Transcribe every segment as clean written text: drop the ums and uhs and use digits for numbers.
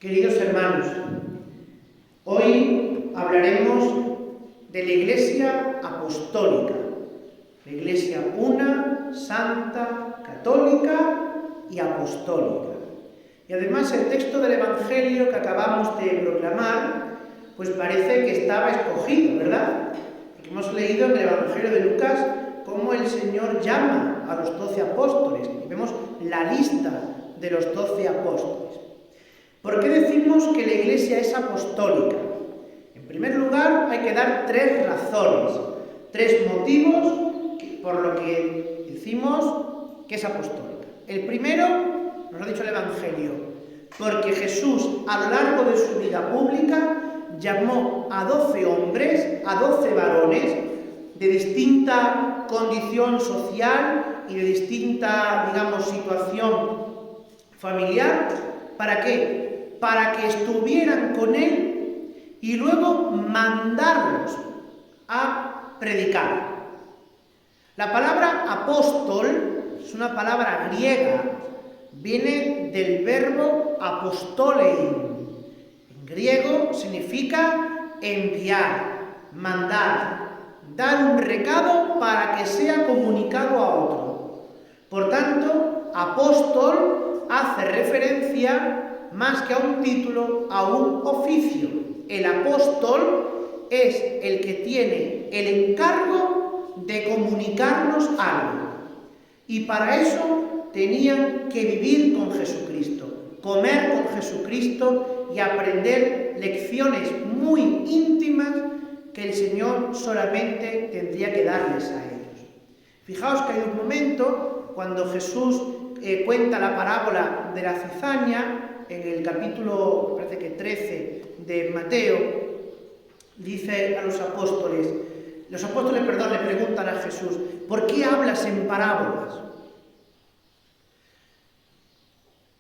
Queridos hermanos, hoy hablaremos de la Iglesia Apostólica, la Iglesia una, santa, católica y apostólica. Y además el texto del Evangelio que acabamos de proclamar, pues parece que estaba escogido, ¿verdad? Porque hemos leído en el Evangelio de Lucas cómo el Señor llama a los 12 apóstoles, y vemos la lista de los 12 apóstoles. ¿Por qué decimos que la Iglesia es apostólica? En primer lugar, hay que dar tres razones, tres motivos por lo que decimos que es apostólica. El primero, nos ha dicho el Evangelio, porque Jesús a lo largo de su vida pública llamó a 12 hombres, a 12 varones de distinta condición social y de distinta, digamos, situación familiar. ¿Para qué? Para que estuvieran con él y luego mandarlos a predicar. La palabra apóstol es una palabra griega, viene del verbo apostolein. En griego significa enviar, mandar, dar un recado para que sea comunicado a otro. Por tanto, apóstol hace referencia más que a un título, a un oficio. El apóstol es el que tiene el encargo de comunicarnos algo. Y para eso tenían que vivir con Jesucristo, comer con Jesucristo y aprender lecciones muy íntimas que el Señor solamente tendría que darles a ellos. Fijaos que hay un momento cuando Jesús cuenta la parábola de la cizaña, en el capítulo, parece que 13 de Mateo, dice a los apóstoles, le preguntan a Jesús, ¿por qué hablas en parábolas?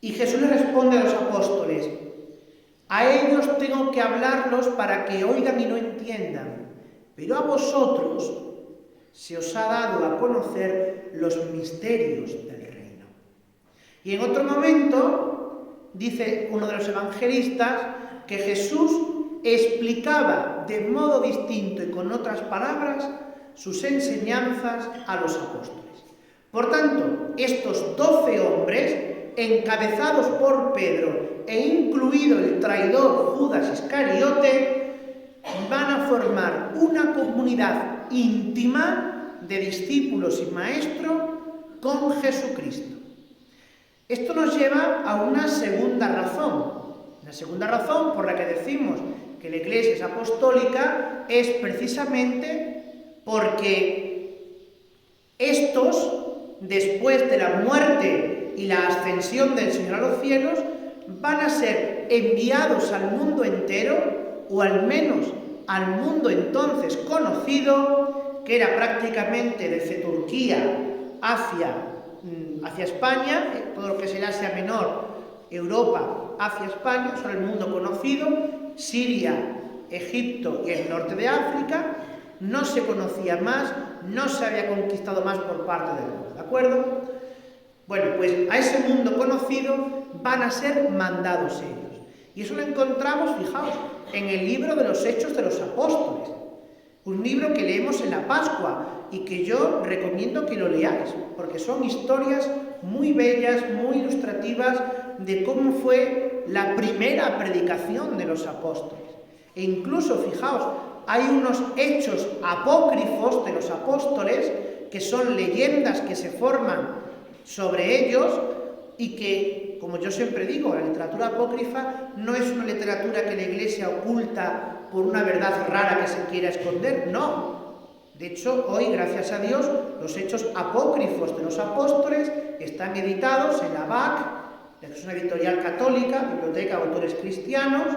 Y Jesús le responde a los apóstoles, a ellos tengo que hablarlos para que oigan y no entiendan, pero a vosotros se os ha dado a conocer los misterios del reino. Y en otro momento dice uno de los evangelistas que Jesús explicaba de modo distinto y con otras palabras sus enseñanzas a los apóstoles. Por tanto, estos 12 hombres, encabezados por Pedro e incluido el traidor Judas Iscariote, van a formar una comunidad íntima de discípulos y maestros con Jesucristo. Esto nos lleva a una segunda razón. La segunda razón por la que decimos que la Iglesia es apostólica es precisamente porque estos, después de la muerte y la ascensión del Señor a los cielos, van a ser enviados al mundo entero, o al menos al mundo entonces conocido, que era prácticamente desde Turquía hacia España, todo lo que es el Asia Menor, Europa hacia España, son el mundo conocido, Siria, Egipto y el norte de África. No se conocía más, no se había conquistado más por parte del mundo, ¿de acuerdo? Bueno, pues a ese mundo conocido van a ser mandados ellos. Y eso lo encontramos, fijaos, en el libro de los Hechos de los Apóstoles, un libro que leemos en la Pascua y que yo recomiendo que lo leáis, porque son historias muy bellas, muy ilustrativas de cómo fue la primera predicación de los apóstoles. E incluso, fijaos, hay unos hechos apócrifos de los apóstoles que son leyendas que se forman sobre ellos y que, como yo siempre digo, la literatura apócrifa no es una literatura que la Iglesia oculta por una verdad rara que se quiera esconder, no. De hecho, hoy, gracias a Dios, los hechos apócrifos de los apóstoles están editados en la BAC, que es una editorial católica, Biblioteca de Autores Cristianos.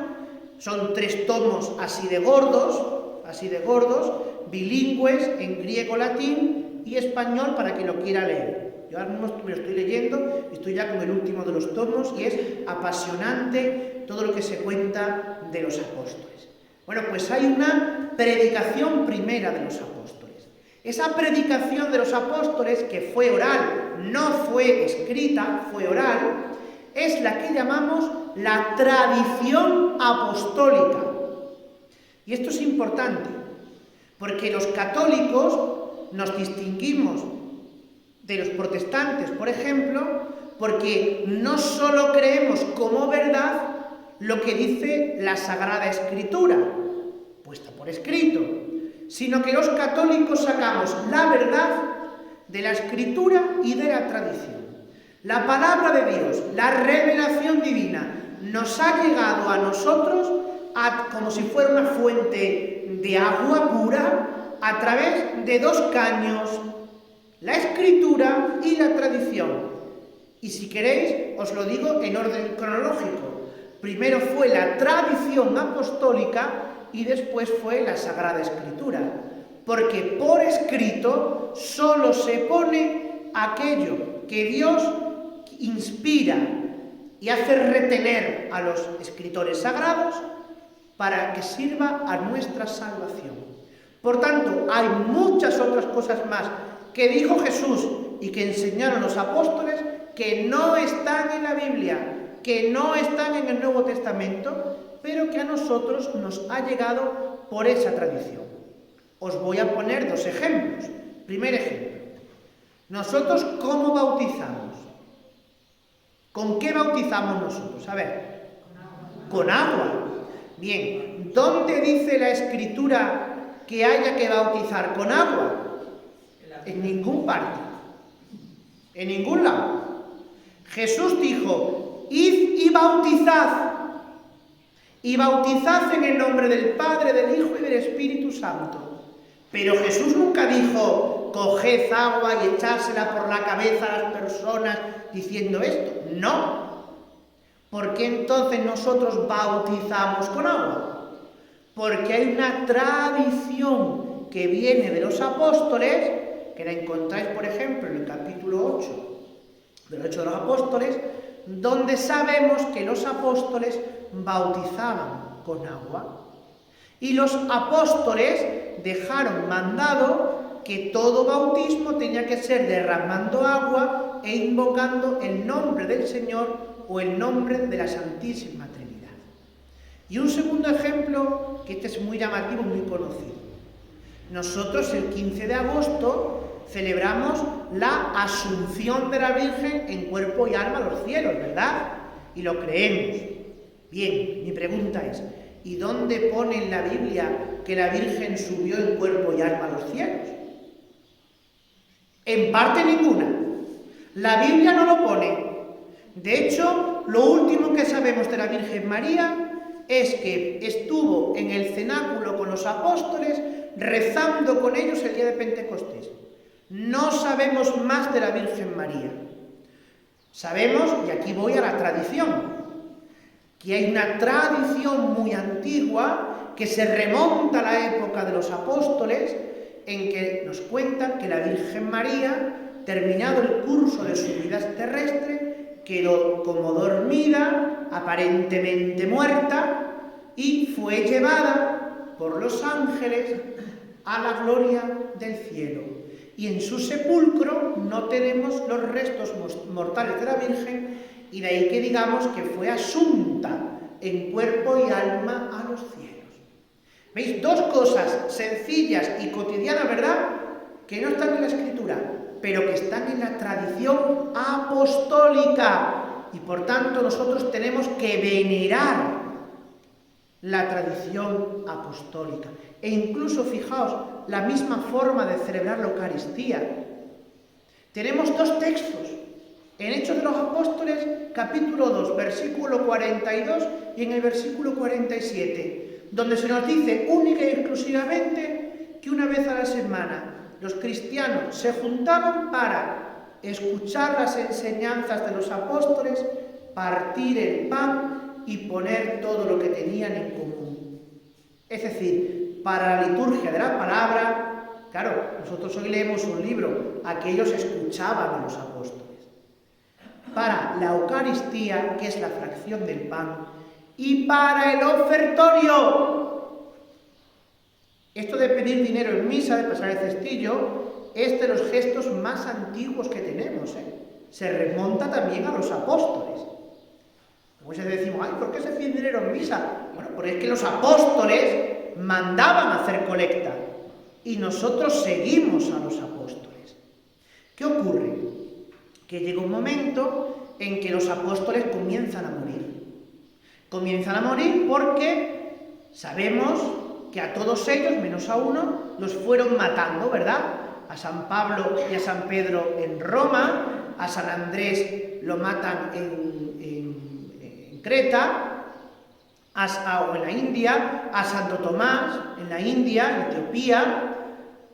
Son 3 tomos así de gordos, bilingües en griego, latín y español para quien lo quiera leer. Yo ahora mismo me lo estoy leyendo, estoy ya con el último de los tomos y es apasionante todo lo que se cuenta de los apóstoles. Bueno, pues hay una predicación primera de los apóstoles. Esa predicación de los apóstoles, que fue oral, no fue escrita, fue oral, es la que llamamos la tradición apostólica. Y esto es importante, porque los católicos nos distinguimos de los protestantes, por ejemplo, porque no solo creemos como verdad lo que dice la Sagrada Escritura, puesta por escrito, sino que los católicos sacamos la verdad de la Escritura y de la tradición. La palabra de Dios, la revelación divina, nos ha llegado a nosotros como si fuera una fuente de agua pura a través de dos caños, la Escritura y la tradición. Y si queréis, os lo digo en orden cronológico. Primero fue la tradición apostólica y después fue la Sagrada Escritura. Porque por escrito solo se pone aquello que Dios inspira y hace retener a los escritores sagrados para que sirva a nuestra salvación. Por tanto, hay muchas otras cosas más que dijo Jesús y que enseñaron los apóstoles que no están en la Biblia, que no están en el Nuevo Testamento, pero que a nosotros nos ha llegado por esa tradición. Os voy a poner dos ejemplos. Primer ejemplo. Nosotros, ¿cómo bautizamos? ¿Con qué bautizamos nosotros? A ver. Con agua. Bien. ¿Dónde dice la Escritura que haya que bautizar con agua? En ningún parte. En ningún lado. Jesús dijo, id y bautizad. Y bautizad en el nombre del Padre, del Hijo y del Espíritu Santo. Pero Jesús nunca dijo, coged agua y echársela por la cabeza a las personas diciendo esto. No. ¿Por qué entonces nosotros bautizamos con agua? Porque hay una tradición que viene de los apóstoles, que la encontráis, por ejemplo, en el capítulo 8 del Hechos de los Apóstoles, donde sabemos que los apóstoles bautizaban con agua. Y los apóstoles dejaron mandado que todo bautismo tenía que ser derramando agua e invocando el nombre del Señor o el nombre de la Santísima Trinidad. Y un segundo ejemplo, que este es muy llamativo, muy conocido. Nosotros el 15 de agosto celebramos la Asunción de la Virgen en cuerpo y alma a los cielos, ¿verdad? Y lo creemos. Bien, mi pregunta es, ¿y dónde pone en la Biblia que la Virgen subió en cuerpo y alma a los cielos? En parte ninguna. La Biblia no lo pone. De hecho, lo último que sabemos de la Virgen María es que estuvo en el cenáculo con los apóstoles rezando con ellos el día de Pentecostés. No sabemos más de la Virgen María. Sabemos, y aquí voy a la tradición, que hay una tradición muy antigua que se remonta a la época de los apóstoles, en que nos cuentan que la Virgen María, terminado el curso de su vida terrestre, quedó como dormida, aparentemente muerta, y fue llevada por los ángeles a la gloria del cielo. Y en su sepulcro no tenemos los restos mortales de la Virgen, y de ahí que digamos que fue asunta en cuerpo y alma a los cielos. ¿Veis? Dos cosas sencillas y cotidianas, ¿verdad?, que no están en la Escritura, pero que están en la tradición apostólica. Y por tanto nosotros tenemos que venerar la tradición apostólica. E incluso, fijaos, la misma forma de celebrar la Eucaristía. Tenemos dos textos. En Hechos de los Apóstoles, capítulo 2, versículo 42 y en el versículo 47, donde se nos dice única y exclusivamente que una vez a la semana los cristianos se juntaban para escuchar las enseñanzas de los apóstoles, partir el pan y poner todo lo que tenían en común. Es decir, para la liturgia de la palabra, claro, nosotros hoy leemos un libro, aquellos escuchaban a los apóstoles. Para la Eucaristía, que es la fracción del pan, y para el ofertorio. Esto de pedir dinero en misa, de pasar el cestillo, es de los gestos más antiguos que tenemos, Se remonta también a los apóstoles. Muchas veces decimos, ay, ¿por qué se pide dinero en misa? Bueno, porque es que los apóstoles mandaban hacer colecta y nosotros seguimos a los apóstoles. ¿Qué ocurre? Que llega un momento en que los apóstoles comienzan a morir. Comienzan a morir porque sabemos que a todos ellos, menos a uno, los fueron matando, ¿verdad? A San Pablo y a San Pedro en Roma, a San Andrés lo matan en Creta, o en la India, a Santo Tomás en la India, en Etiopía,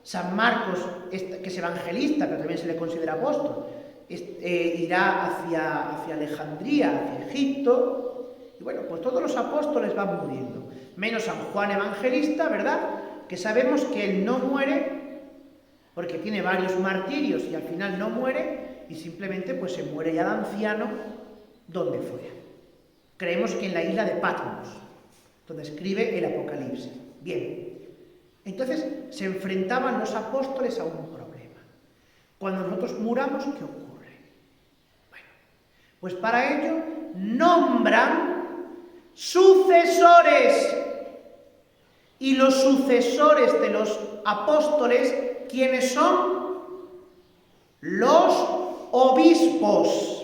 San Marcos, que es evangelista, pero también se le considera apóstol, irá hacia Alejandría, hacia Egipto, y bueno, pues todos los apóstoles van muriendo, menos San Juan Evangelista, ¿verdad?, que sabemos que él no muere, porque tiene varios martirios y al final no muere, y simplemente pues se muere ya de anciano donde fuera. Creemos que en la isla de Patmos, donde escribe el Apocalipsis. Bien, entonces se enfrentaban los apóstoles a un problema. Cuando nosotros muramos, ¿qué ocurre? Bueno, pues para ello nombran sucesores. Y los sucesores de los apóstoles, ¿quiénes son? Los obispos.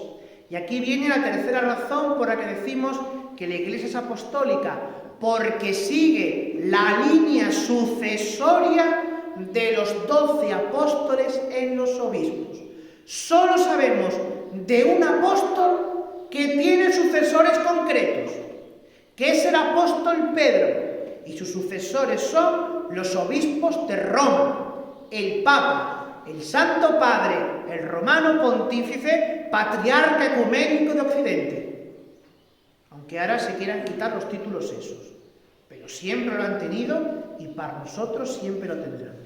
Y aquí viene la tercera razón por la que decimos que la Iglesia es apostólica, porque sigue la línea sucesoria de los 12 apóstoles en los obispos. Solo sabemos de un apóstol que tiene sucesores concretos, que es el apóstol Pedro, y sus sucesores son los obispos de Roma, el Papa, el Santo Padre, el Romano Pontífice, Patriarca Ecuménico de Occidente. Aunque ahora se quieran quitar los títulos esos, pero siempre lo han tenido y para nosotros siempre lo tendrán.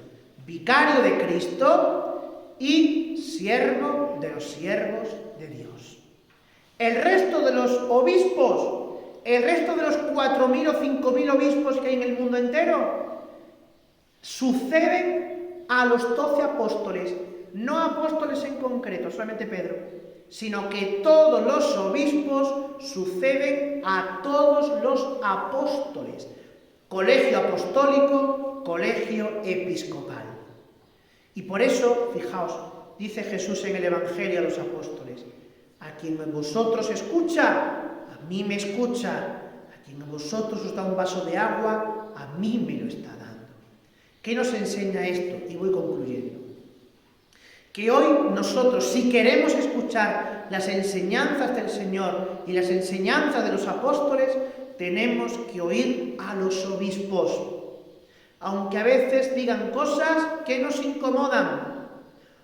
Vicario de Cristo y siervo de los siervos de Dios. El resto de los obispos, el resto de los 4.000 o 5.000 obispos que hay en el mundo entero, suceden a los 12 apóstoles, no apóstoles en concreto, solamente Pedro, sino que todos los obispos suceden a todos los apóstoles. Colegio apostólico, colegio episcopal. Y por eso, fijaos, dice Jesús en el Evangelio a los apóstoles, a quien de vosotros escucha, a mí me escucha, a quien de vosotros os da un vaso de agua, a mí me lo está dando. ¿Qué nos enseña esto? Y voy concluyendo. Que hoy nosotros, si queremos escuchar las enseñanzas del Señor y las enseñanzas de los apóstoles, tenemos que oír a los obispos. Aunque a veces digan cosas que nos incomodan,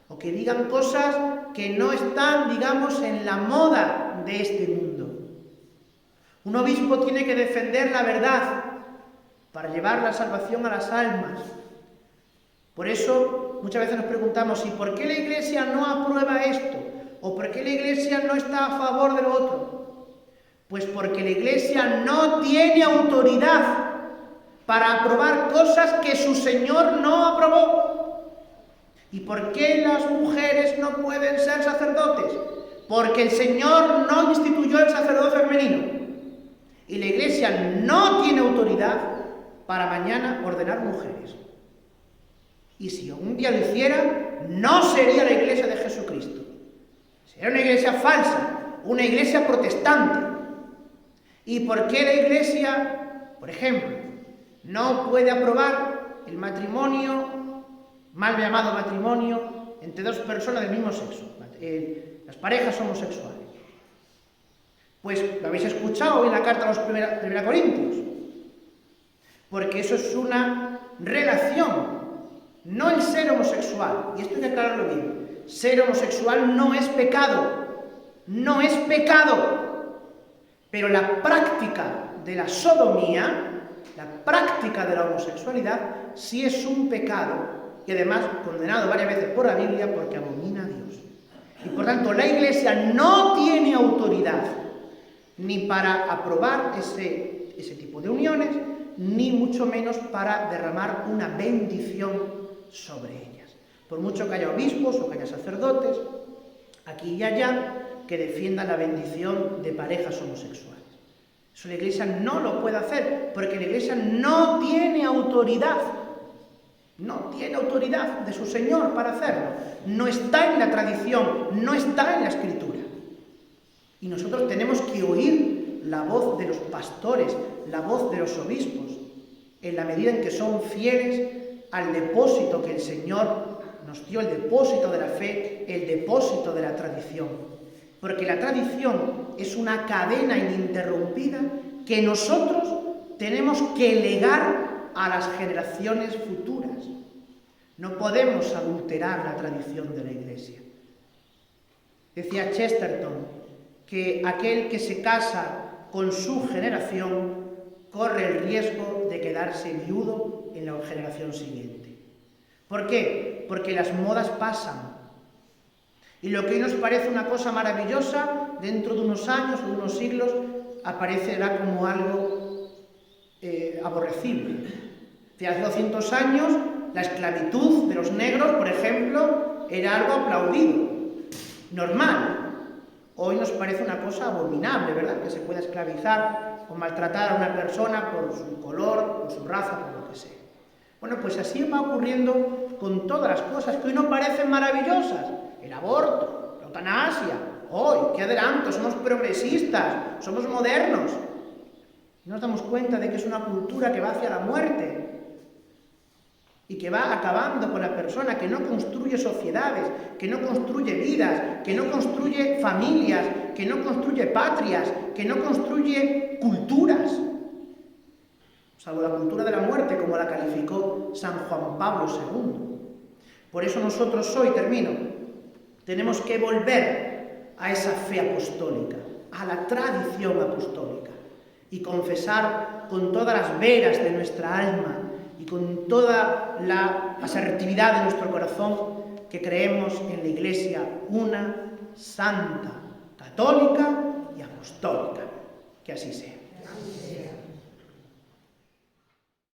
o que digan cosas que no están, digamos, en la moda de este mundo. Un obispo tiene que defender la verdad para llevar la salvación a las almas. Por eso muchas veces nos preguntamos, ¿y por qué la Iglesia no aprueba esto? ¿O por qué la Iglesia no está a favor de lo otro? Pues porque la Iglesia no tiene autoridad para aprobar cosas que su Señor no aprobó. ¿Y por qué las mujeres no pueden ser sacerdotes? Porque el Señor no instituyó el sacerdocio femenino. Y la Iglesia no tiene autoridad para mañana ordenar mujeres. Y si un día lo hiciera, no sería la Iglesia de Jesucristo. Sería una iglesia falsa, una iglesia protestante. ¿Y por qué la Iglesia, por ejemplo, no puede aprobar el matrimonio, mal llamado matrimonio, entre dos personas del mismo sexo, las parejas homosexuales? Pues lo habéis escuchado hoy en la carta a los 1 Corintios. Porque eso es una relación, no el ser homosexual. Y esto hay que aclararlo bien. Ser homosexual no es pecado. No es pecado. Pero la práctica de la sodomía, la práctica de la homosexualidad, sí es un pecado. Y además condenado varias veces por la Biblia porque abomina a Dios. Y por tanto la Iglesia no tiene autoridad ni para aprobar ese tipo de uniones, ni mucho menos para derramar una bendición sobre ellas. Por mucho que haya obispos o que haya sacerdotes, aquí y allá, que defiendan la bendición de parejas homosexuales. Eso la Iglesia no lo puede hacer, porque la Iglesia no tiene autoridad. No tiene autoridad de su Señor para hacerlo. No está en la tradición, no está en la Escritura. Y nosotros tenemos que oír la voz de los pastores, la voz de los obispos, en la medida en que son fieles al depósito que el Señor nos dio, el depósito de la fe, el depósito de la tradición. Porque la tradición es una cadena ininterrumpida que nosotros tenemos que legar a las generaciones futuras. No podemos adulterar la tradición de la Iglesia. Decía Chesterton que aquel que se casa con su generación corre el riesgo de quedarse viudo en la generación siguiente. ¿Por qué? Porque las modas pasan. Y lo que hoy nos parece una cosa maravillosa, dentro de unos años o de unos siglos, aparecerá como algo aborrecible. Hace 200 años, la esclavitud de los negros, por ejemplo, era algo aplaudido, normal. Hoy nos parece una cosa abominable, ¿verdad? Que se pueda esclavizar o maltratar a una persona por su color, por su raza, por lo que sea. Bueno, pues así va ocurriendo con todas las cosas que hoy nos parecen maravillosas. El aborto, la eutanasia. Hoy, qué adelanto, somos progresistas, somos modernos. Y nos damos cuenta de que es una cultura que va hacia la muerte y que va acabando con la persona, que no construye sociedades, que no construye vidas, que no construye familias, que no construye patrias, que no construye culturas, salvo la cultura de la muerte, como la calificó San Juan Pablo II. Por eso nosotros hoy, tenemos que volver a esa fe apostólica, a la tradición apostólica, y confesar con todas las veras de nuestra alma y con toda la asertividad de nuestro corazón que creemos en la Iglesia una, santa, católica y apostólica. Que así sea.